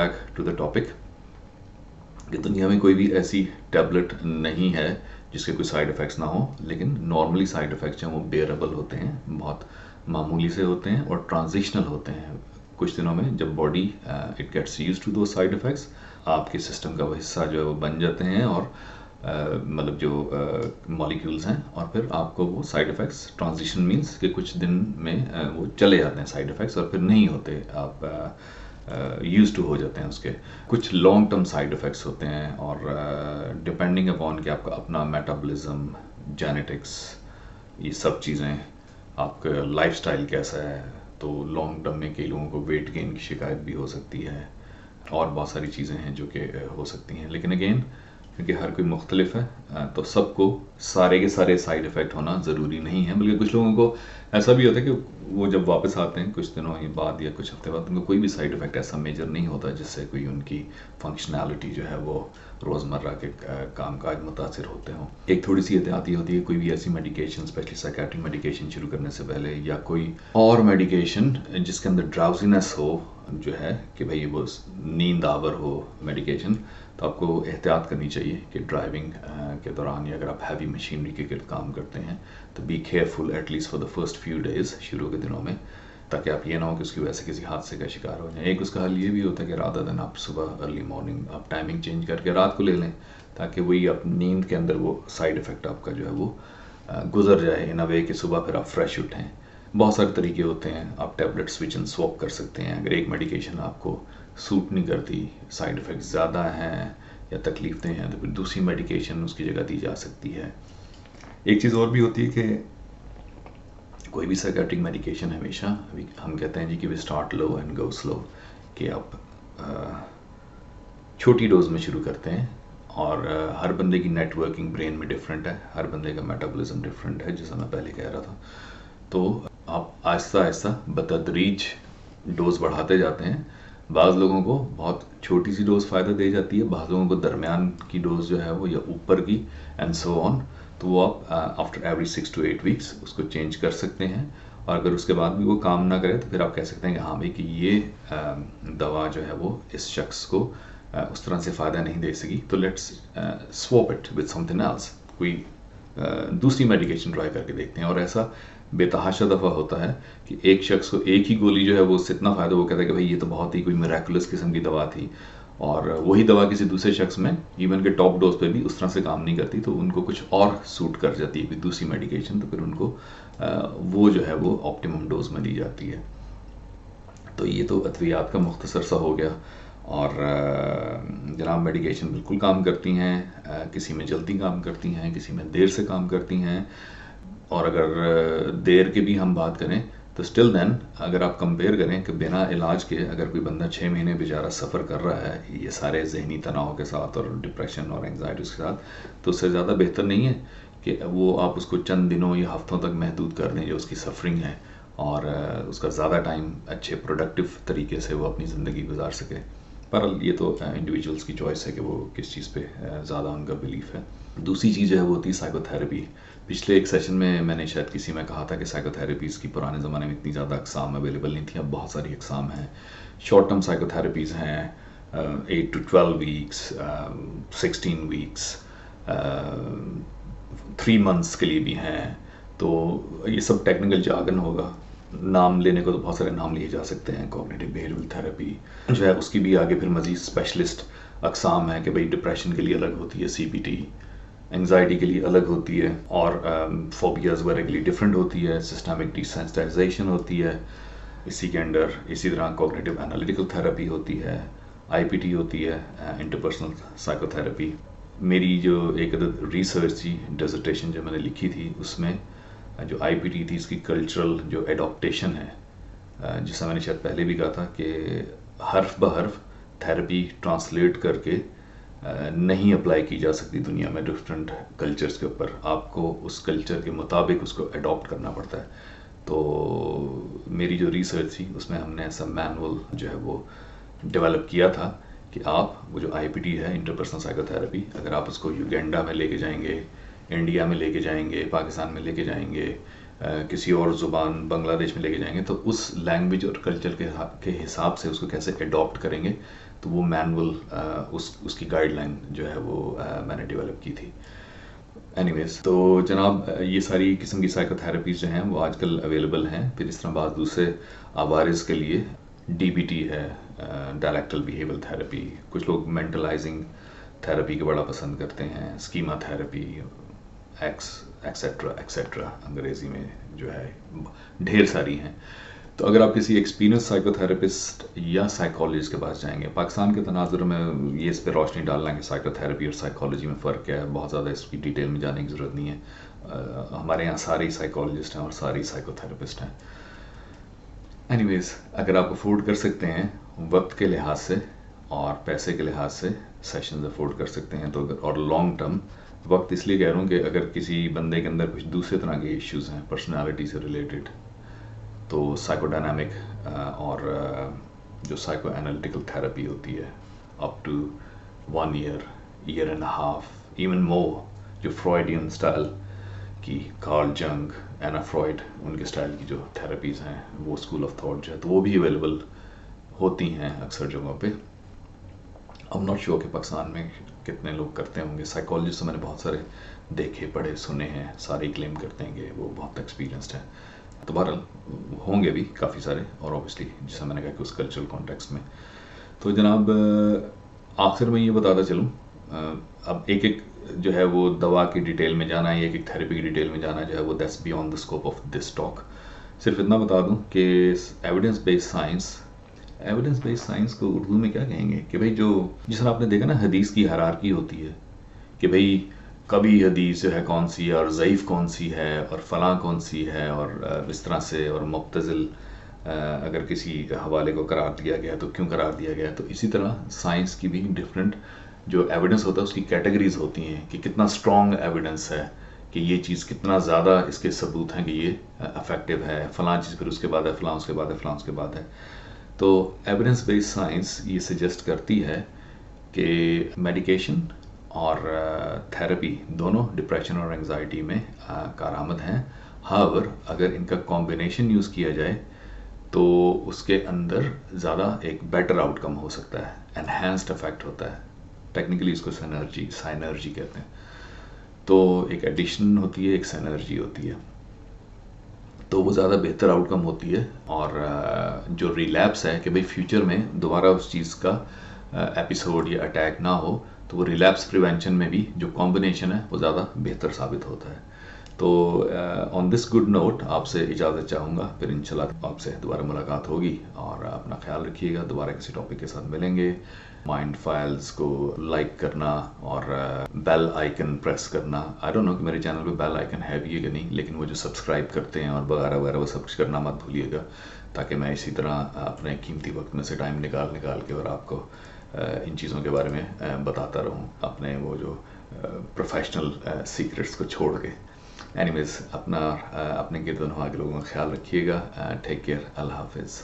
Back to the topic कि दुनिया में कोई भी ऐसी टैबलेट नहीं है जिसके कोई साइड इफ़ेक्ट्स ना हो, लेकिन नॉर्मली साइड इफ़ेक्ट्स हैं वो बेयरेबल होते हैं, बहुत मामूली से होते हैं और ट्रांजिशनल होते हैं। कुछ दिनों में जब body it gets used to दो साइड इफ़ेक्ट्स, आपके सिस्टम का वो हिस्सा जो है वो बन जाते हैं और मतलब जो मॉलिक्यूल्स हैं, और फिर आपको वो साइड इफ़ेक्ट्स, ट्रांजिशन मीन्स कि कुछ दिन में वो चले जाते हैं साइड इफ़ेक्ट्स और फिर नहीं होते, आप यूज टू हो जाते हैं उसके। कुछ लॉन्ग टर्म साइड इफ़ेक्ट्स होते हैं और डिपेंडिंग अपॉन कि आपका अपना मेटाबॉलिज्म, जेनेटिक्स, ये सब चीज़ें, आपका लाइफस्टाइल कैसा है, तो लॉन्ग टर्म में कई लोगों को वेट गेन की शिकायत भी हो सकती है और बहुत सारी चीज़ें हैं जो कि हो सकती हैं। लेकिन अगेन क्योंकि हर कोई मुख्तलिफ है तो सबको सारे के सारे साइड इफ़ेक्ट होना ज़रूरी नहीं है, बल्कि कुछ लोगों को ऐसा भी होता है कि वो जब वापस आते हैं कुछ दिनों के बाद या कुछ हफ्ते बाद, उनको कोई भी साइड इफ़ेक्ट ऐसा मेजर नहीं होता जिससे कोई उनकी फंक्शनैलिटी जो है वो रोज़मर्रा के काम काज मुतासिर होते हों। एक थोड़ी सी एहतियाती होती है, कोई भी ऐसी मेडिकेशन, स्पेशली साइकेट्रिक मेडिकेशन शुरू करने से पहले, या कोई और मेडिकेशन जिसके अंदर ड्राउजीनेस हो, जो है कि भाई वो नींद आवर हो मेडिकेशन, तो आपको एहतियात करनी चाहिए कि ड्राइविंग के दौरान या अगर आप हैवी मशीनरी के गिर्द काम करते हैं तो be careful at least for the first few days, शुरू के दिनों में, ताकि आप ये ना हो कि उसकी वजह से किसी हादसे का शिकार हो जाए। एक उसका हल ये भी होता है कि रात दिन आप सुबह अर्ली मॉर्निंग आप टाइमिंग चेंज करके रात को ले लें, ताकि वही आप नींद के अंदर वो साइड इफ़ेक्ट आपका जो है वो गुजर जाए इन अ वे कि सुबह फिर आप फ्रेश उठें। बहुत सारे तरीके होते हैं, आप टैबलेट स्विच एंड स्वैप कर सकते हैं। अगर एक मेडिकेशन आपको सूट नहीं करती, साइड इफ़ेक्ट ज़्यादा हैं या तकलीफ़ें हैं, तो फिर दूसरी मेडिकेशन उसकी जगह दी जा सकती है। एक चीज़ और भी होती है कि कोई भी साइकेट्रिक मेडिकेशन हमेशा हम कहते हैं जी कि we start low and go slow, कि आप छोटी डोज में शुरू करते हैं और हर बंदे की नेटवर्किंग ब्रेन में डिफरेंट है, हर बंदे का मेटाबॉलिज्म डिफरेंट है, जैसा मैं पहले कह रहा था। तो आप आहिस्ता आहिस्ता बतदरीज डोज बढ़ाते जाते हैं। बाज़ लोगों को बहुत छोटी सी डोज फ़ायदा दे जाती है, बाज़ लोगों को दरमियान की डोज जो है वो या ऊपर की, एंड सो ऑन। तो वो आप आफ्टर एवरी 6 to 8 weeks उसको चेंज कर सकते हैं, और अगर उसके बाद भी वो काम ना करे तो फिर आप कह सकते हैं कि हाँ भाई कि ये दवा जो है वो इस शख्स को उस तरह से फ़ायदा नहीं दे सकी, तो let's swap it with something else, कोई दूसरी मेडिकेशन ट्राई करके देखते हैं। और ऐसा बेतहाशा दफ़ा होता है कि एक शख्स को एक ही गोली जो है वो उससे इतना फ़ायदा, वो कहता है कि भाई ये तो बहुत ही कोई मिरेकुलस किस्म की दवा थी, और वही दवा किसी दूसरे शख्स में इवन के टॉप डोज पे भी उस तरह से काम नहीं करती, तो उनको कुछ और सूट कर जाती है कोई दूसरी मेडिकेशन, तो फिर उनको वो जो है वो ऑप्टिमम डोज में दी जाती है। तो ये तो अद्वियात का मुख्तसर सा हो गया। और जनाब मेडिकेशन बिल्कुल काम करती हैं, किसी में जल्दी काम करती हैं, किसी में देर से काम करती हैं, और अगर देर की भी हम बात करें तो स्टिल देन अगर आप कंपेयर करें कि बिना इलाज के अगर कोई बंदा 6 महीने बेचारा सफ़र कर रहा है ये सारे जहनी तनाव के साथ और डिप्रेशन और एंग्जाइटी के साथ, तो उससे ज़्यादा बेहतर नहीं है कि वो आप उसको चंद दिनों या हफ्तों तक महदूद कर दें जो उसकी सफरिंग है, और उसका ज़्यादा टाइम अच्छे प्रोडक्टिव तरीके से वो अपनी ज़िंदगी गुजार सके। पर ये तो इंडिविजुअल्स की चॉइस है कि वो किस चीज़ पे ज़्यादा उनका बिलीफ है। दूसरी चीज़ है वो होती है साइकोथेरेपी। पिछले एक सेशन में मैंने शायद किसी में कहा था कि साइकोथेरेपीज़ की पुराने ज़माने में इतनी ज़्यादा अक़साम अवेलेबल नहीं थी, अब बहुत सारी अक़साम हैं। शॉर्ट टर्म साइकोथेरेपीज़ हैं 8 to 12 weeks, 16 weeks, 3 months के लिए भी हैं। तो ये सब टेक्निकल जार्गन होगा, नाम लेने को तो बहुत सारे नाम लिए जा सकते हैं। कॉग्निटिव बिहेवियरल थेरेपी जो है उसकी भी आगे फिर मज़ीद स्पेशलिस्ट अक़साम है कि भाई डिप्रेशन के लिए अलग होती है CBT, एंग्जाइटी के लिए अलग होती है, और फोबियाज़ वगैरह के लिए डिफरेंट होती है, सिस्टमिक डिसेंसिटाइजेशन होती है इसी के अंडर। इसी तरह कॉग्निटिव एनालिटिकल थेरेपी होती है, IPT होती है, इंटरपर्सनल साइकोथेरेपी। मेरी जो एक रिसर्च थी, डिसर्टेशन जो मैंने लिखी थी, उसमें जो IPT थी इसकी कल्चरल जो एडॉप्टेशन है, जिससे मैंने शायद पहले भी कहा था कि हर्फ ब हर्फ थेरेपी ट्रांसलेट करके नहीं अप्लाई की जा सकती दुनिया में डिफरेंट कल्चर्स के ऊपर, आपको उस कल्चर के मुताबिक उसको अडॉप्ट करना पड़ता है। तो मेरी जो रिसर्च थी उसमें हमने ऐसा मैनुअल जो है वो डेवलप किया था कि आप वो जो IPT है, इंटरपर्सनल साइकोथेरेपी, अगर आप उसको युगांडा में लेके जाएंगे, इंडिया में लेके जाएंगे, पाकिस्तान में लेके जाएंगे, किसी और ज़ुबान बांग्लादेश में लेके जाएंगे, तो उस लैंग्वेज और कल्चर के हिसाब से उसको कैसे अडॉप्ट करेंगे تو وہ مینول اس کی گائیڈ لائن جو ہے وہ میں نے ڈیولپ کی تھی. اینی ویز تو جناب یہ ساری قسم کی سائیکو تھراپیز جو ہیں وہ آج کل اویلیبل ہیں. پھر اس طرح بعض دوسرے عوارض کے لیے ڈی بی ٹی ہے، ڈائلیکٹل بیہیویئر تھراپی. کچھ لوگ مینٹلائزنگ تھراپی کو بڑا پسند کرتے ہیں، اسکیما تھراپی، ایکسیٹرا انگریزی میں جو ہے ڈھیر ساری ہیں. تو اگر آپ کسی ایکسپیرینس سائیکو تھراپسٹ یا سائیکالوجسٹ کے پاس جائیں گے، پاکستان کے تناظر میں یہ اس پہ روشنی ڈالنا کہ سائیکو تھراپی اور سائیکالوجی میں فرق کیا ہے، بہت زیادہ اس کی ڈیٹیل میں جانے کی ضرورت نہیں ہے. ہمارے یہاں سارے سائیکالوجسٹ ہیں اور ساری سائیکو تھراپسٹ ہیں. اینی ویز اگر آپ افورڈ کر سکتے ہیں وقت کے لحاظ سے اور پیسے کے لحاظ سے سیشنز افورڈ کر سکتے ہیں تو اور لانگ ٹرم وقت اس لیے کہہ رہا ہوں کہ اگر کسی بندے کے اندر کچھ دوسرے طرح کے ایشوز ہیں پرسنالٹی سے ریلیٹڈ، تو سائیکو ڈائنامک اور جو سائیکو انالیٹیکل تھراپی ہوتی ہے up to 1 year and half even more, جو فرائیڈین اسٹائل کی کارل جنگ، اینا فرائڈ، ان کے اسٹائل کی جو تھراپیز ہیں وہ اسکول آف تھاٹ جو ہے تو وہ بھی اویلیبل ہوتی ہیں اکثر جگہوں پہ. اب ناٹ شیور کہ پاکستان میں کتنے لوگ کرتے ہوں گے. سائیکالوجسٹ تو میں نے بہت سارے دیکھے پڑھے سنے ہیں، سارے کلیم کرتے ہیں کہ وہ بہت ایکسپیرینسڈ ہیں. تو بہرحال ہوں گے بھی کافی سارے، اور اوبیسلی جیسا میں نے کہا کہ اس کلچرل کانٹیکسٹ میں. تو جناب آخر میں یہ بتاتا چلوں، اب ایک جو ہے وہ دوا کی ڈیٹیل میں جانا ہے، ایک تھراپی کی ڈیٹیل میں جانا جو ہے وہ that's beyond the scope of this talk. صرف اتنا بتا دوں کہ ایویڈنس بیس سائنس کو اردو میں کیا کہیں گے کہ بھائی جو جس طرح آپ نے دیکھا نا حدیث کی ہیرارکی ہوتی ہے کہ بھائی کبھی حدیث جو ہے کون سی ہے اور ضعیف کون سی ہے اور فلاں کون سی ہے اور اس طرح سے، اور مبتذل اگر کسی حوالے کو قرار دیا گیا تو کیوں قرار دیا گیا. تو اسی طرح سائنس کی بھی ڈفرینٹ جو ایویڈنس ہوتا ہے اس کی کیٹیگریز ہوتی ہیں کہ کتنا اسٹرانگ ایویڈنس ہے، کہ یہ چیز کتنا زیادہ اس کے ثبوت ہیں کہ یہ افیکٹو ہے، فلاں چیز پھر اس کے بعد ہے، فلاں اس کے بعد ہے، فلاں اس کے بعد ہے. تو ایویڈنس بیس سائنس یہ سجیسٹ کرتی ہے کہ میڈیکیشن اور تھراپی دونوں ڈپریشن اور انگزائٹی میں کارآمد ہیں. ہاور اگر ان کا کمبینیشن یوز کیا جائے تو اس کے اندر زیادہ ایک بیٹر آؤٹ کم ہو سکتا ہے، انہینسڈ افیکٹ ہوتا ہے. ٹیکنیکلی اس کو سائنرجی کہتے ہیں. تو ایک ایڈیشن ہوتی ہے، ایک سائنرجی ہوتی ہے، تو وہ زیادہ بہتر آؤٹ کم ہوتی ہے. اور جو ریلیپس ہے کہ بھئی فیوچر میں دوبارہ اس چیز کا ایپیسوڈ یا اٹیک نہ ہو، تو وہ ریلیپس پریونشن میں بھی جو کمبینیشن ہے وہ زیادہ بہتر ثابت ہوتا ہے. تو آن دس گڈ نوٹ آپ سے اجازت چاہوں گا، پھر انشاءاللہ آپ سے دوبارہ ملاقات ہوگی. اور اپنا خیال رکھیے گا، دوبارہ کسی ٹاپک کے ساتھ ملیں گے. مائنڈ فائلز کو لائک کرنا اور بیل آئیکن پریس کرنا. آئی ڈونٹ نو کہ میرے چینل پہ بیل آئیکن ہے بھی ہے کہ نہیں، لیکن وہ جو سبسکرائب کرتے ہیں اور وغیرہ وغیرہ وہ سب کچھ کرنا مت بھولیے گا، تاکہ میں اسی طرح اپنے قیمتی وقت میں سے ٹائم نکال کے اور آپ کو ان چیزوں کے بارے میں بتاتا رہوں، اپنے وہ جو پروفیشنل سیکرٹس کو چھوڑ کے. اینی ویز اپنے گرد و نواح کے لوگوں کا خیال رکھیے گا. Take care. اللہ حافظ.